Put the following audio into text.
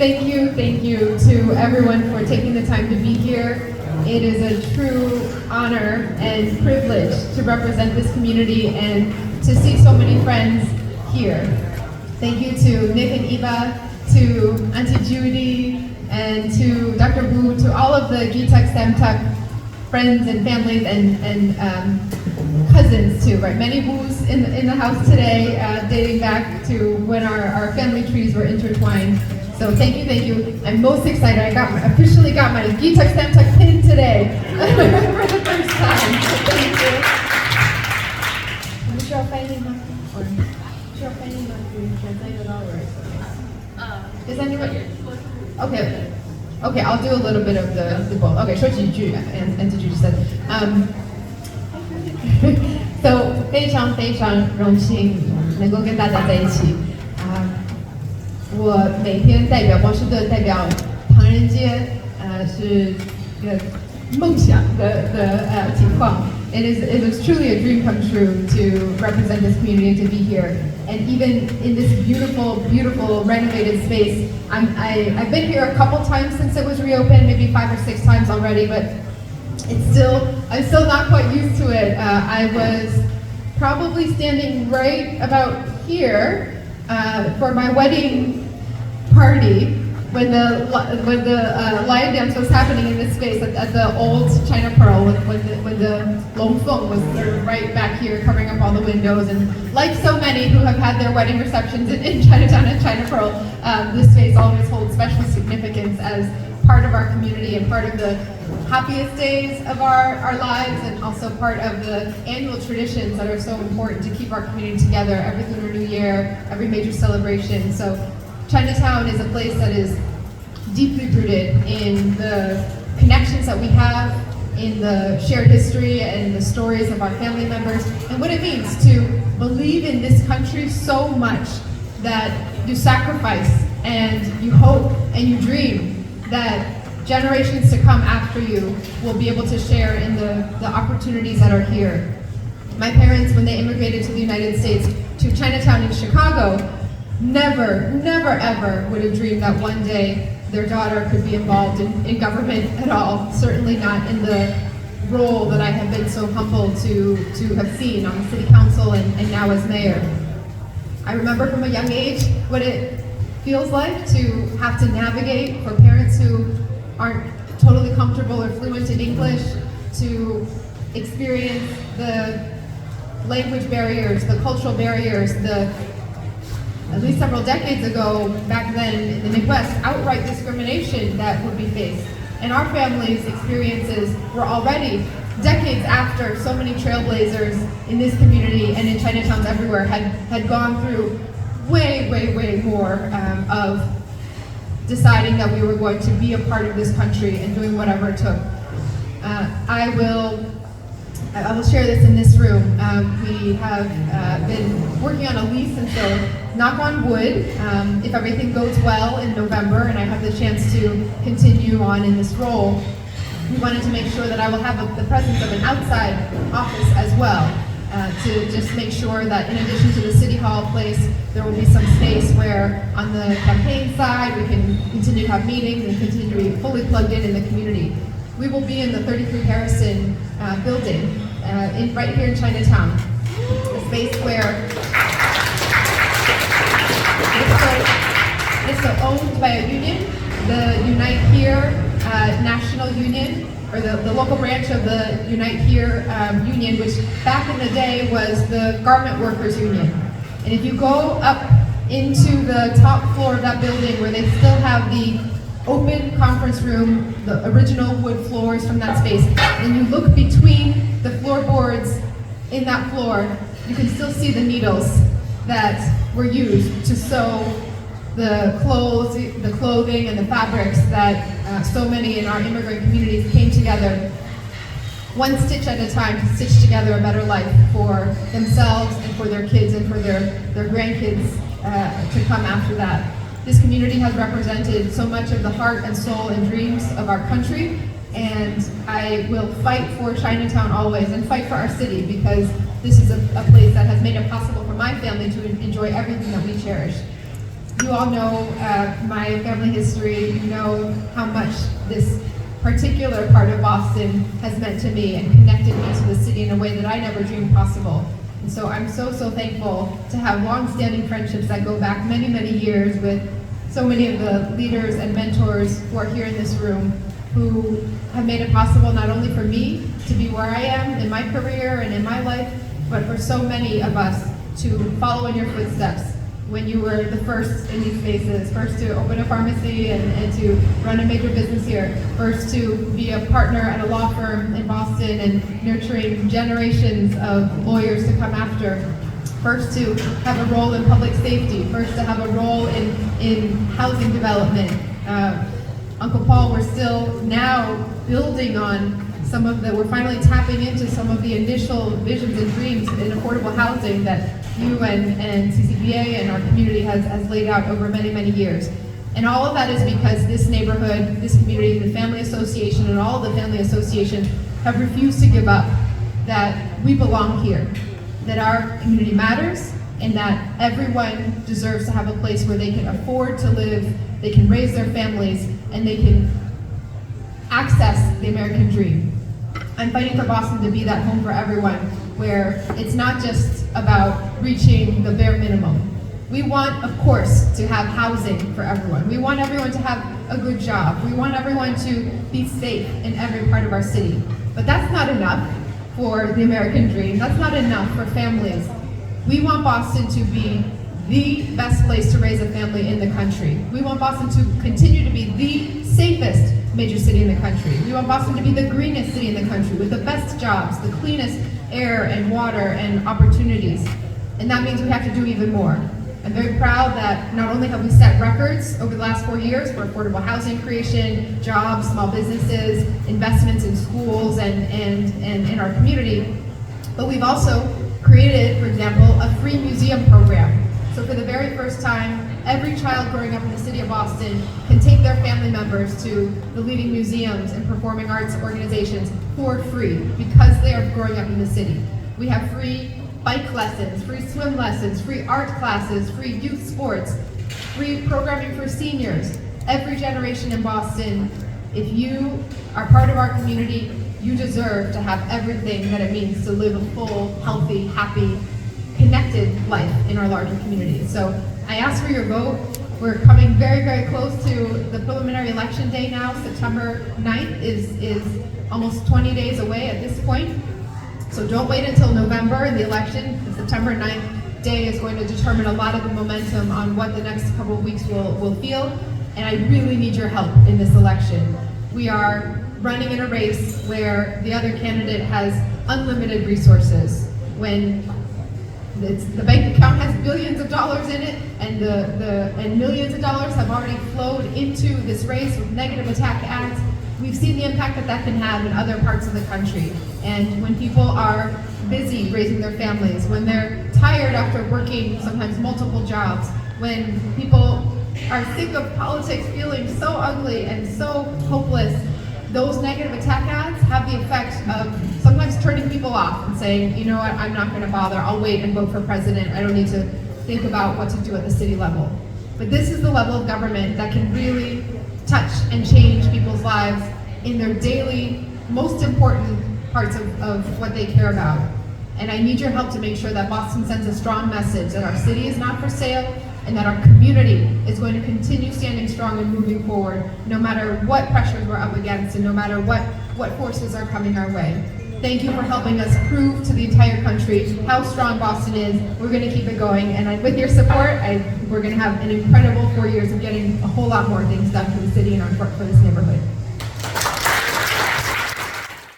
Thank you to everyone for taking the time to be here. It is a true honor and privilege to represent this community and to see so many friends here. Thank you to Nick and Eva, to Auntie Judy, and to Dr. Wu, to all of the GTech STEM-Tech friends and families and cousins too, right? Many Wu's in the house today, dating back to when our family trees were intertwined. So thank you. I'm most excited. I officially got my GTech STEM-Tech pin today for the first time. So thank you. Should I find it now? Or should I find it now to translate it all? Is anyone? Okay, I'll do a little bit of the both. Okay, 说几句 and to Judy said. So 非常荣幸能够跟大家在一起。我每天代表波士顿，代表唐人街，是一个梦想的情况。It was truly a dream come true to represent this community and to be here. And even in this beautiful renovated space, I've been here a couple times since it was reopened, maybe 5 or 6 times already, but I'm still not quite used to it. I was probably standing right about here for my wedding party when the lion dance was happening in this space at the old China Pearl when the Long Feng was sort of right back here covering up all the windows. And like so many who have had their wedding receptions in Chinatown and China Pearl, this space always holds special significance as part of our community and part of the happiest days of our lives, and also part of the annual traditions that are so important to keep our community together every Lunar New Year, every major celebration. So Chinatown is a place that is deeply rooted in the connections that we have, in the shared history and the stories of our family members, and what it means to believe in this country so much that you sacrifice and you hope and you dream that generations to come after you will be able to share in the opportunities that are here. My parents, when they immigrated to the United States, to Chinatown in Chicago, never ever would have dreamed that one day their daughter could be involved in government at all, certainly not in the role that I have been so humbled to have seen on the city council and now as mayor. I remember from a young age what it feels like to have to navigate for parents who aren't totally comfortable or fluent in English, to experience the language barriers, the cultural barriers, at least several decades ago, back then in the Midwest, outright discrimination that would be faced. And our family's experiences were already decades after so many trailblazers in this community and in Chinatowns everywhere had gone through way more of deciding that we were going to be a part of this country and doing whatever it took. I will share this in this room. We have been working on a lease, and so knock on wood, if everything goes well in November and I have the chance to continue on in this role, we wanted to make sure that I will have the presence of an outside office as well, to just make sure that in addition to the City Hall place, there will be some space where on the campaign side we can continue to have meetings and continue to be fully plugged in the community. We will be in the 33 Harrison building right here in Chinatown, a space where it's owned by a union, the Unite Here National Union, or the local branch of the Unite Here Union, which back in the day was the Garment Workers Union. And if you go up into the top floor of that building where they still have the open conference room, the original wood floors from that space, and you look between the floorboards in that floor, you can still see the needles that were used to sew the clothing and the fabrics that so many in our immigrant communities came together, one stitch at a time, to stitch together a better life for themselves and for their kids and for their grandkids to come after that. This community has represented so much of the heart and soul and dreams of our country, and I will fight for Chinatown always and fight for our city, because this is a place that has made it possible for my family to enjoy everything that we cherish. You all know my family history. You know how much this particular part of Boston has meant to me and connected me to the city in a way that I never dreamed possible. And so I'm so thankful to have long-standing friendships that go back many, many years with so many of the leaders and mentors who are here in this room, who have made it possible not only for me to be where I am in my career and in my life, but for so many of us to follow in your footsteps when you were the first in these spaces, first to open a pharmacy and to run a major business here, first to be a partner at a law firm in Boston and nurturing generations of lawyers to come after, first to have a role in public safety, first to have a role in housing development. Uncle Paul, we're still now building on we're finally tapping into some of the initial visions and dreams in affordable housing that you and CCBA and our community has laid out over many, many years. And all of that is because this neighborhood, this community, the Family Association, and all of the Family Association have refused to give up that we belong here, that our community matters, and that everyone deserves to have a place where they can afford to live, they can raise their families, and they can access the American dream. I'm fighting for Boston to be that home for everyone, where it's not just about reaching the bare minimum. We want, of course, to have housing for everyone. We want everyone to have a good job. We want everyone to be safe in every part of our city. But that's not enough for the American dream. That's not enough for families. We want Boston to be the best place to raise a family in the country. We want Boston to continue to be the safest major city in the country. We want Boston to be the greenest city in the country with the best jobs, the cleanest air and water and opportunities. And that means we have to do even more. I'm very proud that not only have we set records over the last 4 years for affordable housing creation, jobs, small businesses, investments in schools and in our community, but we've also created, for example, a free museum program. So for the very first time, every child growing up in the city of Boston can take their family members to the leading museums and performing arts organizations for free because they are growing up in the city. We have free bike lessons, free swim lessons, free art classes, free youth sports, free programming for seniors. Every generation in Boston, if you are part of our community, you deserve to have everything that it means to live a full, healthy, happy, connected life in our larger community. So I ask for your vote. We're coming very, very close to the preliminary election day now. September 9th is almost 20 days away at this point. So don't wait until November in the election. The September 9th day is going to determine a lot of the momentum on what the next couple of weeks will feel. And I really need your help in this election. We are running in a race where the other candidate has unlimited resources. When the bank account has billions of dollars in it, and millions of dollars have already flowed into this race with negative attack ads. We've seen the impact that can have in other parts of the country. And when people are busy raising their families, when they're tired after working sometimes multiple jobs, when people are sick of politics feeling so ugly and so hopeless, those negative attack ads have the effect of sometimes turning people off and saying, you know what, I'm not going to bother, I'll wait and vote for president, I don't need to think about what to do at the city level. But this is the level of government that can really touch and change people's lives in their daily, most important parts of what they care about. And I need your help to make sure that Boston sends a strong message that our city is not for sale, and that our community is going to continue standing strong and moving forward, no matter what pressures we're up against and no matter what forces are coming our way. Thank you for helping us prove to the entire country how strong Boston is. We're going to keep it going, and with your support, we're going to have an incredible 4 years of getting a whole lot more things done for the city and for this neighborhood.